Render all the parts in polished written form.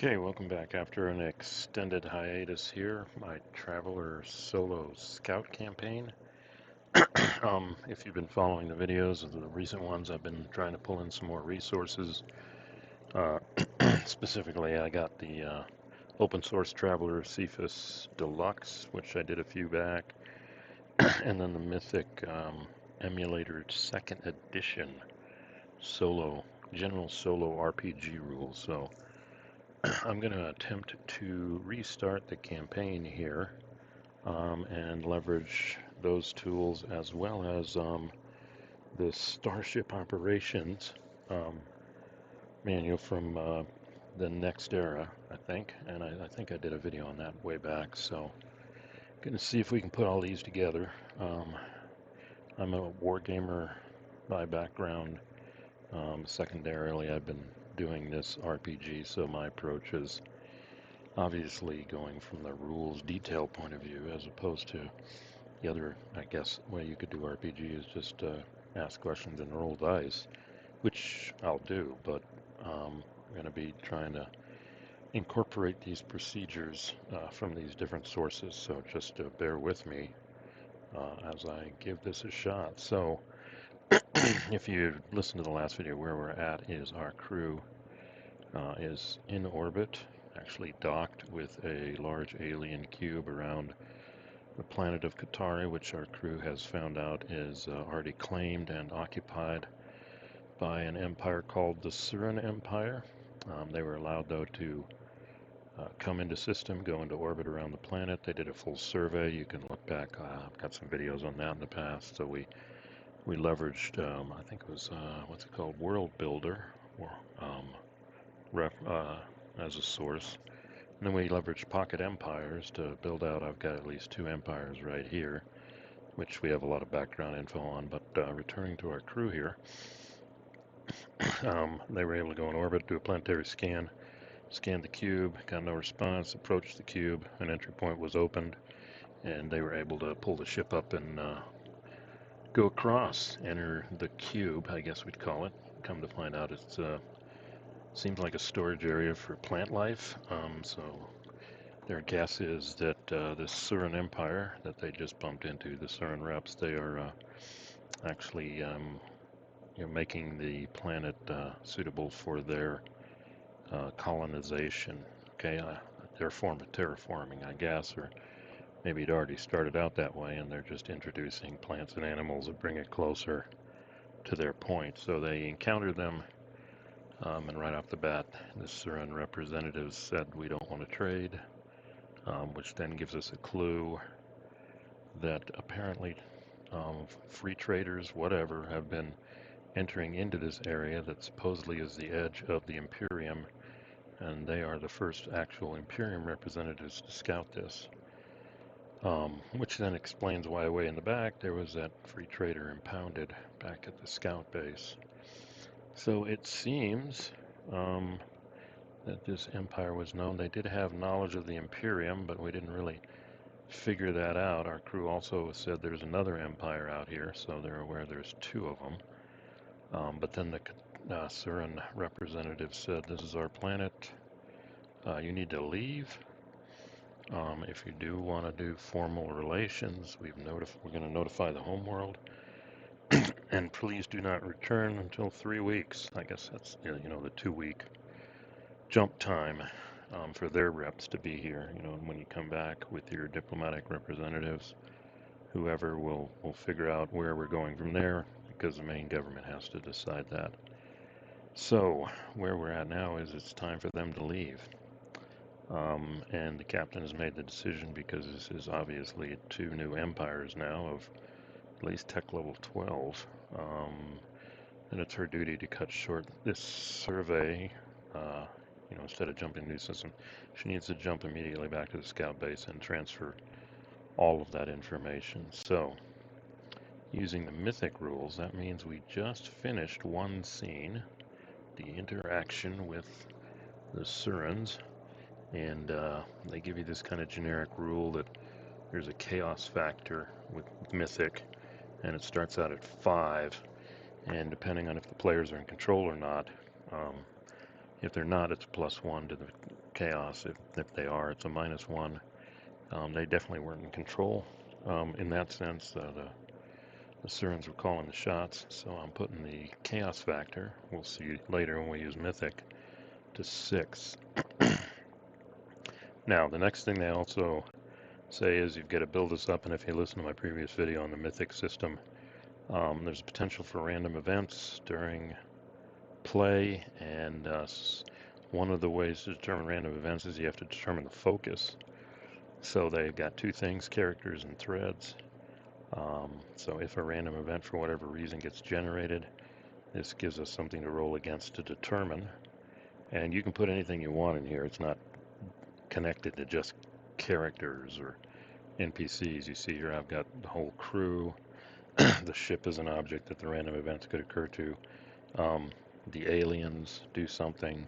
Okay, welcome back after an extended hiatus here. My Traveller solo scout campaign. If you've been following the videos of the recent ones, I've been trying to pull in some more resources. Uh, Specifically, I got the open source Traveller Cepheus Deluxe, which I did a few back, and then the Mythic Emulator 2nd edition general solo RPG rules. So I'm going to attempt to restart the campaign here and leverage those tools as well as the Starship operations um, manual from the next era, I think. And I think I did a video on that way back. So going to see if we can put all these together. I'm a wargamer by background. Secondarily, I've been doing this RPG, so my approach is obviously going from the rules detail point of view as opposed to the other, I guess, way you could do RPG is just ask questions and roll dice, which I'll do, but I'm going to be trying to incorporate these procedures from these different sources, so just bear with me as I give this a shot. So if you listen to the last video, where we're at is our crew is in orbit, actually docked with a large alien cube around the planet of Qatari, which our crew has found out is already claimed and occupied by an empire called the Surin Empire. They were allowed, though, to come into system, go into orbit around the planet. They did a full survey. You can look back. I've got some videos on that in the past. So we leveraged, I think it was, what's it called, World Builder, or, as a source. And then we leveraged pocket empires to build out. I've got at least 2 empires right here, which we have a lot of background info on. But returning to our crew here, they were able to go in orbit, do a planetary scan, scanned the cube, got no response, approached the cube, an entry point was opened, and they were able to pull the ship up and go across, enter the cube, I guess we'd call it. Come to find out, it seems like a storage area for plant life. So their guess is that the Suran Empire that they just bumped into, the Suran reps, they are actually making the planet suitable for their colonization. Okay, their form of terraforming, I guess, or maybe it already started out that way, and they're just introducing plants and animals that bring it closer to their point. So they encountered them, and right off the bat, the Suran representatives said, "We don't want to trade," which then gives us a clue that apparently free traders, whatever, have been entering into this area that supposedly is the edge of the Imperium, and they are the first actual Imperium representatives to scout this. Which then explains why way in the back there was that free trader impounded back at the scout base. So it seems that this empire was known. They did have knowledge of the Imperium, but we didn't really figure that out. Our crew also said there's another empire out here, so they're aware there's 2 of them. But then the Surin representative said, "This is our planet. You need to leave. If you do want to do formal relations, we're going to notify the homeworld, and please do not return until 3 weeks." I guess that's the 2-week jump time for their reps to be here. And when you come back with your diplomatic representatives, whoever will figure out where we're going from there, because the main government has to decide that. So where we're at now is it's time for them to leave. And the captain has made the decision, because this is obviously 2 new empires now of at least tech level 12. And it's her duty to cut short this survey. Instead of jumping new system, she needs to jump immediately back to the scout base and transfer all of that information. So, using the Mythic rules, that means we just finished one scene, the interaction with the Surins, and they give you this kind of generic rule that there's a chaos factor with Mythic, and it starts out at 5, and depending on if the players are in control or not, If they're not, it's a +1 to the chaos. If they are, it's a -1. They definitely weren't in control. In that sense, the Surins were calling the shots, so I'm putting the chaos factor, we'll see later when we use Mythic, to 6. Now, the next thing they also say is you've got to build this up, and if you listen to my previous video on the Mythic system, there's a potential for random events during play, and one of the ways to determine random events is you have to determine the focus. So they've got two things, characters and threads. So if a random event for whatever reason gets generated, this gives us something to roll against to determine. And you can put anything you want in here. It's not connected to just characters or NPCs. You see here I've got the whole crew. The ship is an object that the random events could occur to. The aliens do something.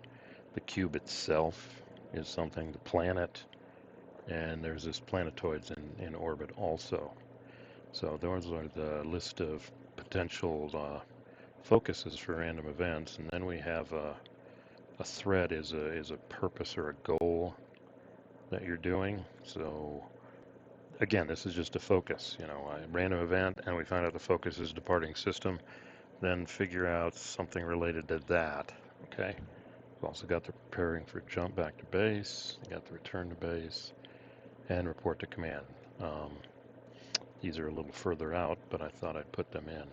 The cube itself is something. The planet. And there's this planetoids in orbit also. So those are the list of potential focuses for random events. And then we have a thread is a purpose or a goal that you're doing. So again, this is just a focus, a random event, and we find out the focus is departing system, then figure out something related to that. Okay. We've also got the preparing for jump back to base. You got the return to base and report to command. These are a little further out, but I thought I'd put them in.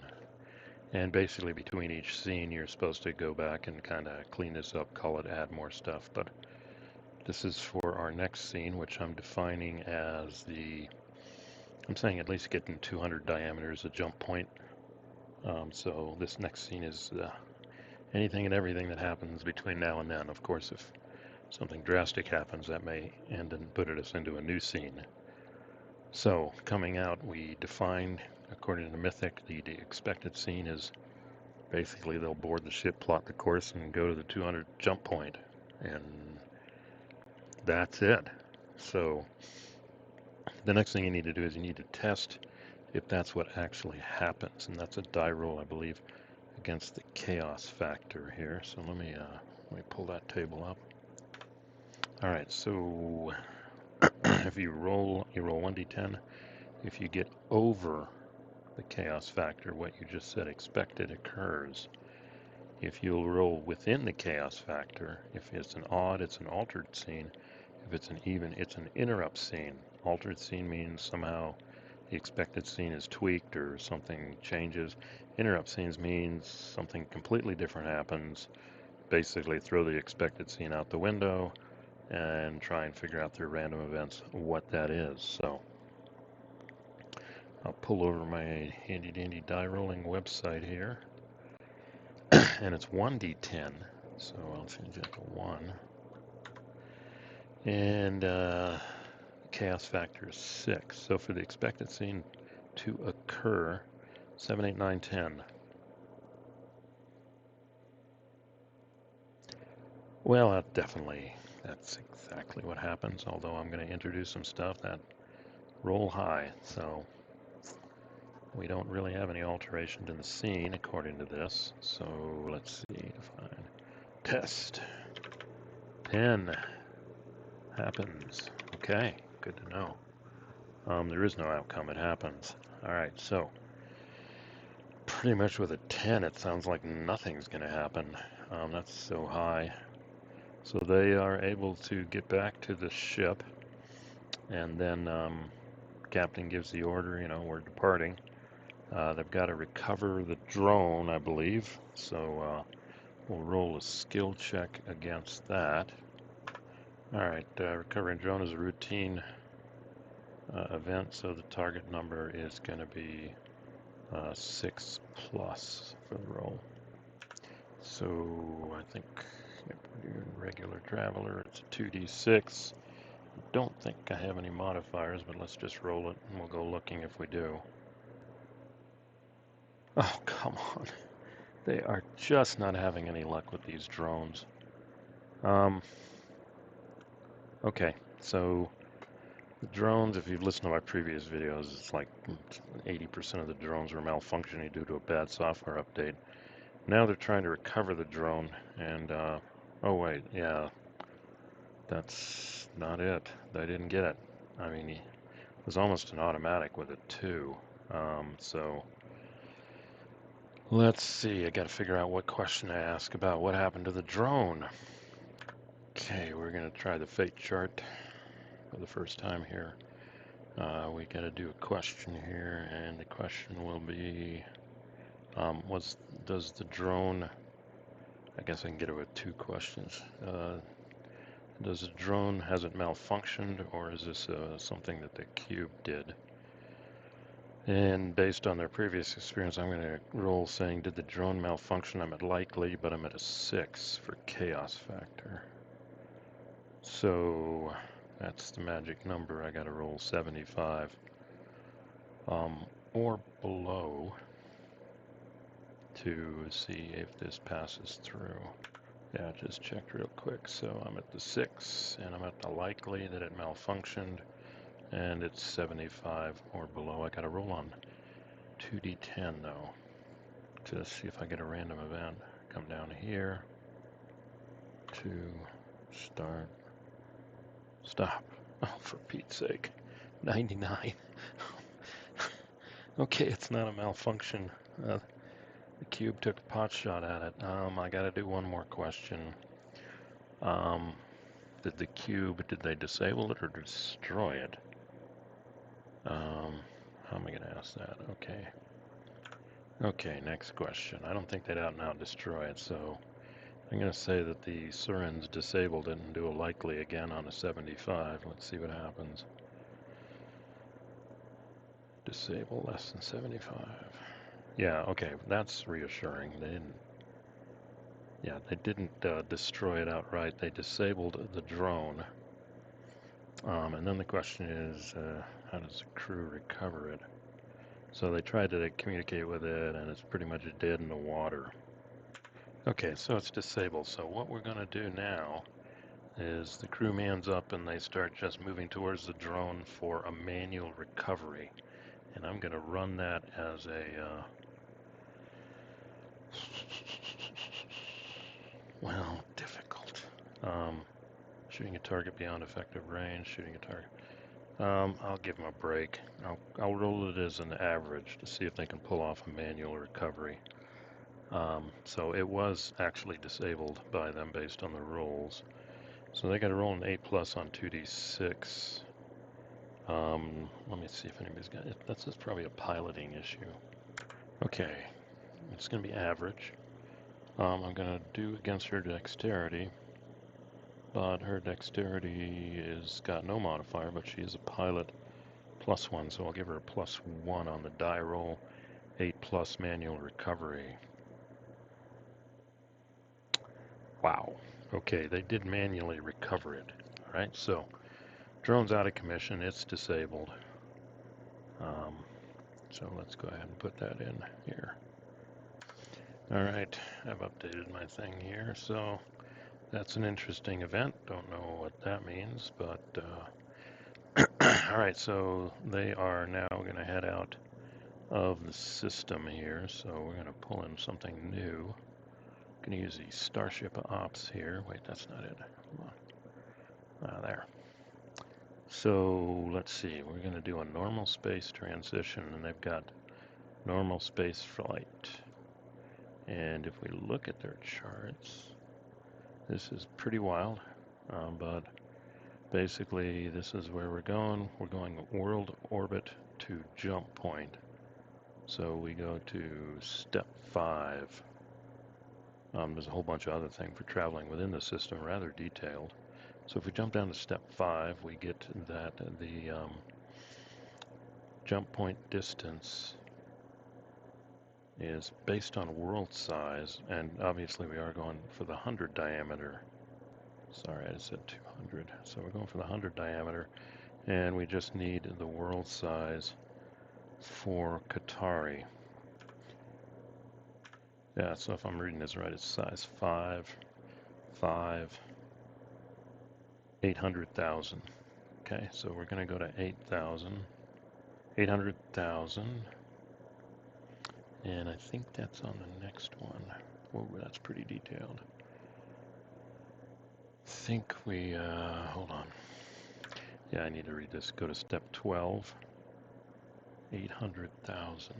And basically between each scene, you're supposed to go back and kind of clean this up, call it, add more stuff. But this is for our next scene, which I'm defining as I'm saying at least getting 200 diameter as a jump point. So this next scene is anything and everything that happens between now and then. Of course, if something drastic happens, that may end and put us into a new scene. So coming out, we define, according to Mythic, the expected scene is basically they'll board the ship, plot the course, and go to the 200 jump point. And that's it. So the next thing you need to do is you need to test if that's what actually happens. And that's a die roll, I believe, against the chaos factor here. So let me pull that table up. All right, so if you roll 1d10. If you get over the chaos factor, what you just said expected occurs. If you'll roll within the chaos factor, if it's an odd, it's an altered scene. If it's an even, it's an interrupt scene. Altered scene means somehow the expected scene is tweaked or something changes. Interrupt scenes means something completely different happens. Basically throw the expected scene out the window and try and figure out through random events what that is. So I'll pull over my handy dandy die rolling website here. And it's 1d10. So I'll change that to 1. And chaos factor is 6. So for the expected scene to occur, 7, 8, 9, 10. Well, that's exactly what happens, although I'm going to introduce some stuff that roll high. So we don't really have any alterations in the scene according to this. So let's see, define, test. 10 happens. Okay, good to know. There is no outcome, it happens. All right, so pretty much with a 10, it sounds like nothing's going to happen. That's so high. So they are able to get back to the ship, and then captain gives the order, we're departing. They've got to recover the drone, I believe. So we'll roll a skill check against that. All right, recovering drone is a routine event, so the target number is going to be 6+ for the roll. So I think if we're doing regular traveler, it's a 2d6. I don't think I have any modifiers, but let's just roll it and we'll go looking if we do. Oh, come on. They are just not having any luck with these drones. Okay, so the drones, if you've listened to my previous videos, it's like 80% of the drones were malfunctioning due to a bad software update. Now they're trying to recover the drone, and Oh wait, yeah, that's not it. They didn't get it. I mean, it was almost an automatic with a 2. So let's see. I got to figure out what question to ask about what happened to the drone. Okay, we're gonna try the fate chart for the first time here. We got to do a question here, and the question will be, does the drone? I guess I can get it with 2 questions. Does the drone, has it malfunctioned, or is this something that the cube did? And based on their previous experience, I'm going to roll saying, did the drone malfunction? I'm at likely, but I'm at a 6 for chaos factor. So that's the magic number. I got to roll 75 or below to see if this passes through. Yeah, I just checked real quick. So I'm at the 6, and I'm at the likely that it malfunctioned, and it's 75 or below. I got to roll on 2d10 though to see if I get a random event. Come down here to start. Stop. Oh, for Pete's sake. 99. Okay, it's not a malfunction. The cube took a pot shot at it. I gotta do one more question. Did the cube, did they disable it or destroy it? How am I gonna ask that? Okay. Okay, next question. I don't think they'd out and out destroy it, so I'm going to say that the Surin's disabled it and do a likely again on a 75. Let's see what happens. Disable less than 75. Yeah, okay, that's reassuring. They didn't destroy it outright. They disabled the drone. And then the question is, how does the crew recover it? So they tried to communicate with it, and it's pretty much dead in the water. Okay, so it's disabled. So what we're going to do now is the crew mans up and they start just moving towards the drone for a manual recovery. And I'm going to run that as a, well, difficult. Shooting a target beyond effective range, shooting a target. I'll give them a break. I'll roll it as an average to see if they can pull off a manual recovery. So it was actually disabled by them based on the rolls. So they got to roll an 8+ on 2d6. Let me see if anybody's got it. That's just probably a piloting issue. Okay, it's going to be average. I'm going to do against her dexterity, but her dexterity is got no modifier, but she is a pilot +1, so I'll give her a +1 on the die roll. 8+ manual recovery. Wow. Okay, they did manually recover it. All right, so drone's out of commission. It's disabled. So let's go ahead and put that in here. All right, I've updated my thing here. So that's an interesting event. Don't know what that means, but all right, so they are now going to head out of the system here. So we're going to pull in something new. Going to use the Starship ops here. Wait, that's not it. Hold on. There. So let's see. We're going to do a normal space transition, and they've got normal space flight. And if we look at their charts, this is pretty wild, but basically this is where we're going. We're going world orbit to jump point. So we go to step 5. There's a whole bunch of other things for traveling within the system, rather detailed. So if we jump down to step 5, we get that the jump point distance is based on world size, and obviously we are going for the 100 diameter. Sorry, I said 200. So we're going for the 100 diameter, and we just need the world size for Qatari. Yeah, so if I'm reading this right, it's size 5, 800,000. Okay, so we're going to go to 800,000. And I think that's on the next one. Whoa, that's pretty detailed. think we, hold on. Yeah, I need to read this. Go to step 12, 800,000.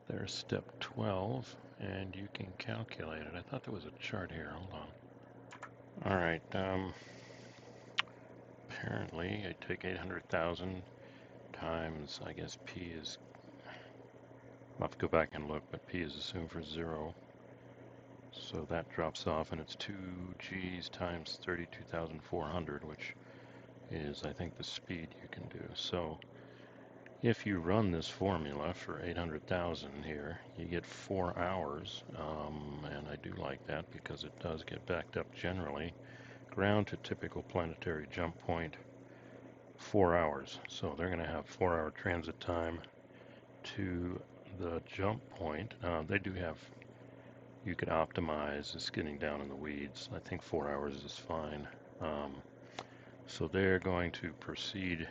There's step 12, and you can calculate it. I thought there was a chart here. Hold on. All right. Apparently, I take 800,000 times, I guess P is, I'll have to go back and look, but P is assumed for 0. So that drops off, and it's 2 Gs times 32,400, which is, I think, the speed you can do. So if you run this formula for 800,000 here, you get 4 hours, and I do like that because it does get backed up generally. Ground to typical planetary jump point, 4 hours. So they're going to have 4-hour transit time to the jump point. They do have, you could optimize this getting down in the weeds. I think 4 hours is fine. So they're going to proceed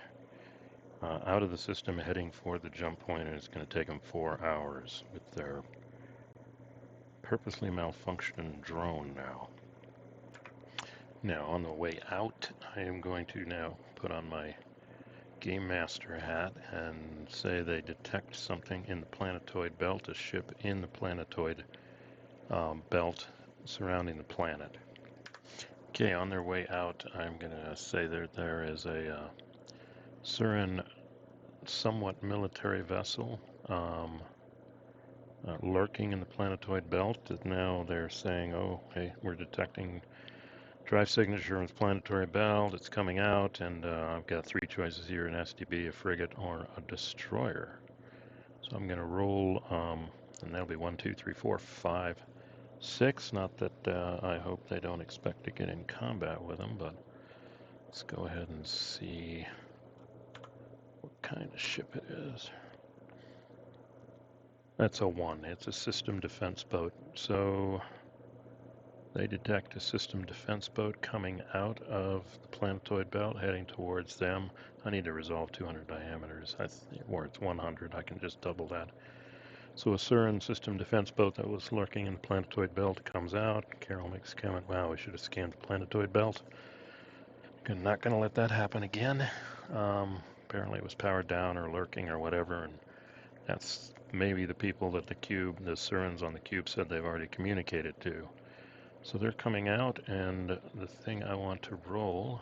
out of the system heading for the jump point, and it's going to take them 4 hours with their purposely malfunctioning drone now. Now on the way out, I am going to now put on my Game Master hat and say they detect something in the planetoid belt, a ship in the planetoid belt surrounding the planet. Okay, on their way out, I'm going to say that there is a Surin somewhat military vessel lurking in the planetoid belt. Now they're saying, oh, hey, we're detecting drive signature from the planetary belt. It's coming out, and I've got 3 choices here, an SDB, a frigate, or a destroyer. So I'm going to roll, and that'll be 1, 2, 3, 4, 5, 6. Not that I hope they don't expect to get in combat with them, but let's go ahead and see what kind of ship it is. That's a 1. It's a system defense boat. So they detect a system defense boat coming out of the planetoid belt, heading towards them. I need to resolve 200 diameters, or it's 100. I can just double that. So a Surin system defense boat that was lurking in the planetoid belt comes out. Carol makes a comment, wow, we should have scanned the planetoid belt. I'm not going to let that happen again. Apparently it was powered down or lurking or whatever, and that's maybe the people that the Surins on the cube said they've already communicated to. So they're coming out, and the thing I want to roll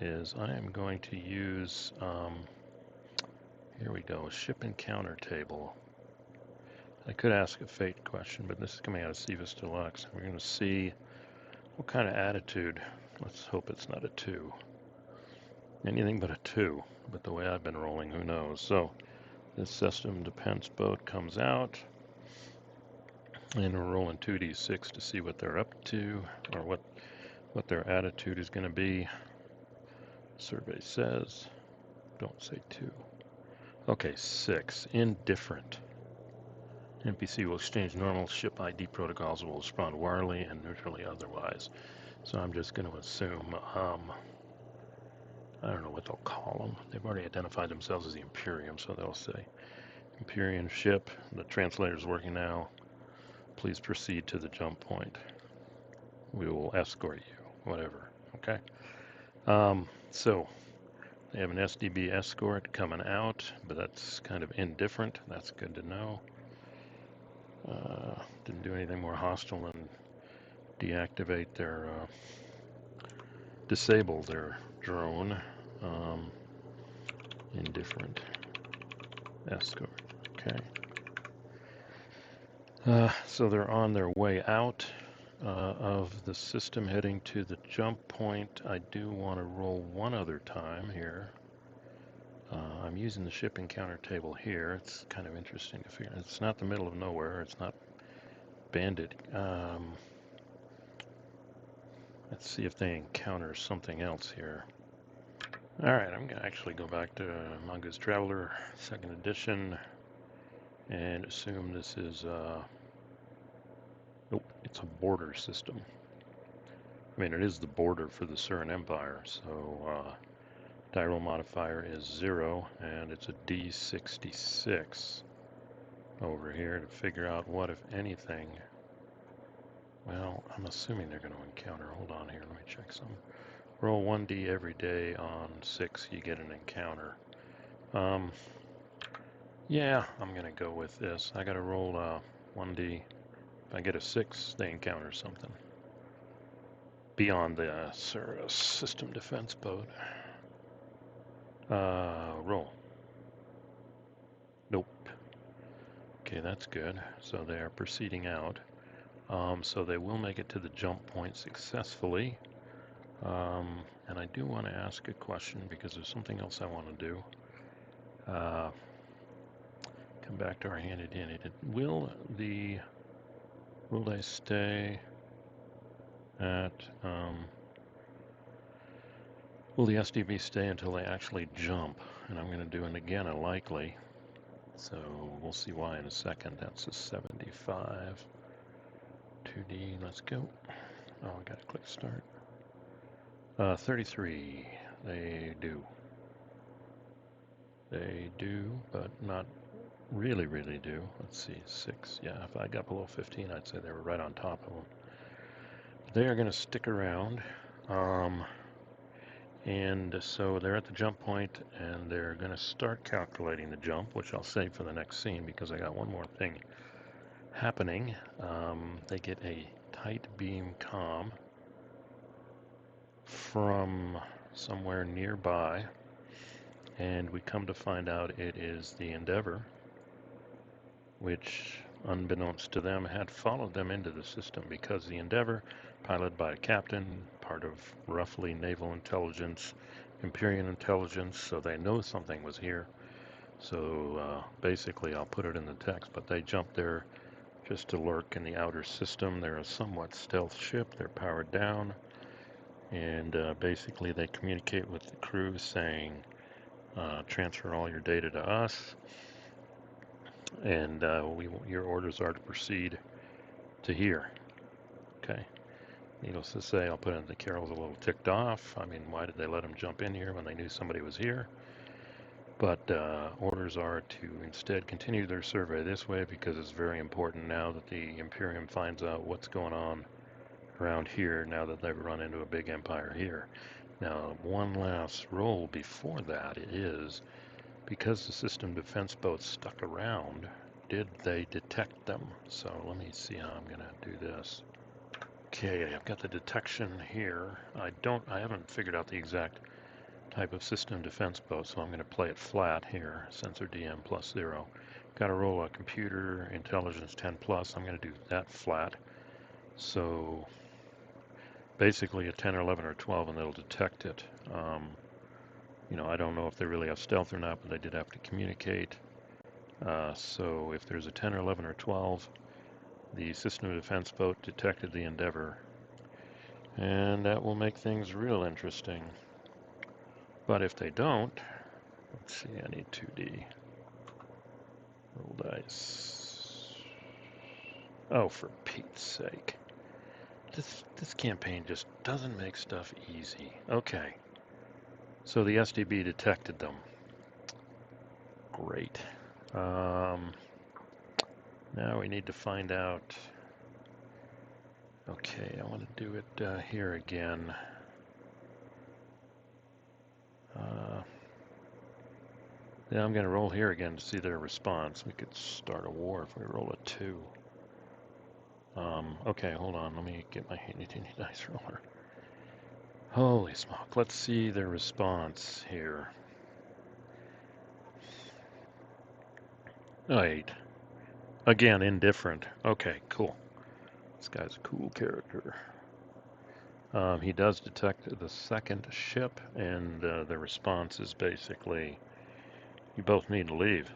is I am going to use, here we go, ship encounter table. I could ask a fate question, but this is coming out of Cepheus Deluxe. We're going to see what kind of attitude. Let's hope it's not a 2. Anything but a 2. But the way I've been rolling, who knows? So this system defense boat comes out, and we're rolling 2d6 to see what they're up to, or what their attitude is going to be. Survey says, don't say 2. Okay, 6. Indifferent. NPC will exchange normal ship ID protocols, will respond wirely and neutrally otherwise. So I'm just going to assume, I don't know what they'll call them. They've already identified themselves as the Imperium, so they'll say, Imperium ship, the translator's working now. Please proceed to the jump point. We will escort you, whatever, okay? So they have an SDB escort coming out, but that's kind of indifferent. That's good to know. Didn't do anything more hostile than deactivate their, disable their drone. Indifferent escort, okay. So they're on their way out of the system heading to the jump point. I do want to roll one other time here. I'm using the ship encounter table here. It's kind of interesting to figure. It's not the middle of nowhere. It's not bandit. Let's see if they encounter something else here. All right, I'm going to actually go back to Mongoose Traveller, 2nd edition, and assume this is, nope, it's a border system. I mean, it is the border for the Surin Empire, so die roll modifier is 0, and it's a D66 over here to figure out what, if anything, Well, I'm assuming they're going to encounter. Hold on here, let me check some. Roll 1d every day on 6, you get an encounter. Yeah, I'm going to go with this. I got to roll 1d. If I get a 6, they encounter something. Beyond the system defense boat. Roll. Nope. Okay, that's good. So they are proceeding out. So they will make it to the jump point successfully. And I do want to ask a question because there's something else I want to do. Come back to our handy dandy. Will they stay at, will the SDB stay until they actually jump? And I'm going to do it again, a likely. So we'll see why in a second. That's a 75. 2D, let's go. Oh, I gotta click start. 33, they do. They do, but not really do. Let's see, 6. Yeah, if I got below 15, I'd say they were right on top of them. They are gonna stick around. And so they're at the jump point, and they're gonna start calculating the jump, which I'll save for the next scene because I got one more thing happening. They get a tight beam comm from somewhere nearby, and we come to find out it is the Endeavor, which, unbeknownst to them, had followed them into the system because the Endeavor, piloted by a captain, part of roughly naval intelligence, Imperial intelligence, so they know something was here. So basically, I'll put it in the text, but they jumped there just to lurk in the outer system. They're a somewhat stealth ship. They're powered down. And basically they communicate with the crew saying, transfer all your data to us, and your orders are to proceed to here. Okay. Needless to say, I'll put in the Carol's a little ticked off. I mean, why did they let him jump in here when they knew somebody was here? But orders are to instead continue their survey this way because it's very important now that the Imperium finds out what's going on around here now that they've run into a big empire here. Now, one last roll before that is, because the system defense boats stuck around, did they detect them? So let me see how I'm going to do this. Okay, I've got the detection here. I haven't figured out the exact type of system defense boat, so I'm going to play it flat here, sensor DM +0. Got to roll a computer intelligence 10+. I'm going to do that flat. So basically a 10 or 11 or 12 and it'll detect it. You know, I don't know if they really have stealth or not, but they did have to communicate. So if there's a 10 or 11 or 12, the system defense boat detected the Endeavor. And that will make things real interesting. But if they don't, let's see, I need 2D. Roll dice. Oh, for Pete's sake. This campaign just doesn't make stuff easy. Okay. So the SDB detected them. Great. Now we need to find out. Okay, I want to do it here again. Yeah, I'm going to roll here again to see their response. We could start a war if we roll a 2. Okay, hold on. Let me get my handy dandy dice roller. Holy smoke. Let's see their response here. 8. Again, indifferent. Okay, cool. This guy's a cool character. He does detect the second ship, and the response is basically, you both need to leave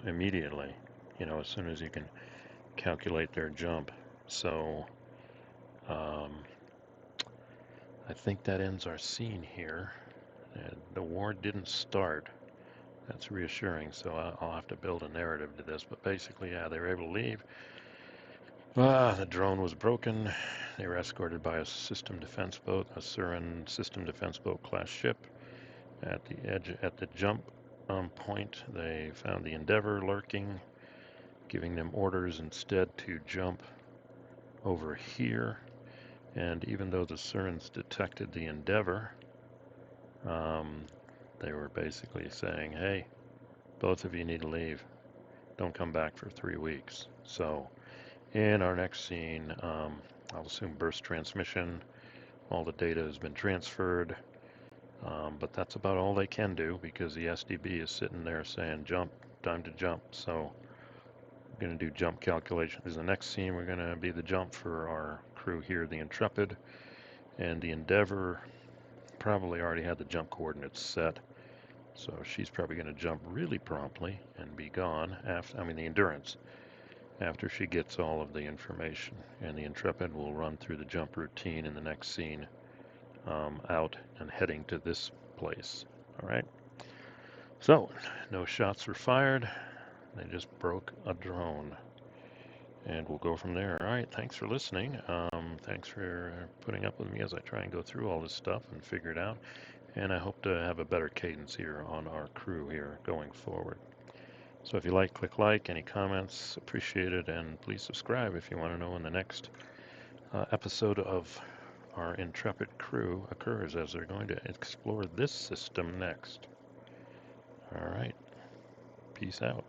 immediately, you know, as soon as you can calculate their jump. So I think that ends our scene here. And the war didn't start. That's reassuring, so I'll have to build a narrative to this. But basically, yeah, they were able to leave. The drone was broken. They were escorted by a system defense boat, a Surin system defense boat class ship. At the jump point, they found the Endeavor lurking, giving them orders instead to jump over here. And even though the Surins detected the Endeavor, they were basically saying, hey, both of you need to leave. Don't come back for 3 weeks. So in our next scene, I'll assume burst transmission. All the data has been transferred. But that's about all they can do because the SDB is sitting there saying, jump, time to jump. So we're going to do jump calculations. The next scene, we're going to be the jump for our crew here, the Intrepid. And the Endeavor probably already had the jump coordinates set. So she's probably going to jump really promptly and be gone after, the Endurance, after she gets all of the information. And the Intrepid will run through the jump routine in the next scene, out and heading to this place. All right. So, no shots were fired. They just broke a drone. And we'll go from there. All right. Thanks for listening. Thanks for putting up with me as I try and go through all this stuff and figure it out. And I hope to have a better cadence here on our crew here going forward. So if you like, click like. Any comments, appreciated. And please subscribe if you want to know when the next episode of our Intrepid crew occurs, as they're going to explore this system next. All right. Peace out.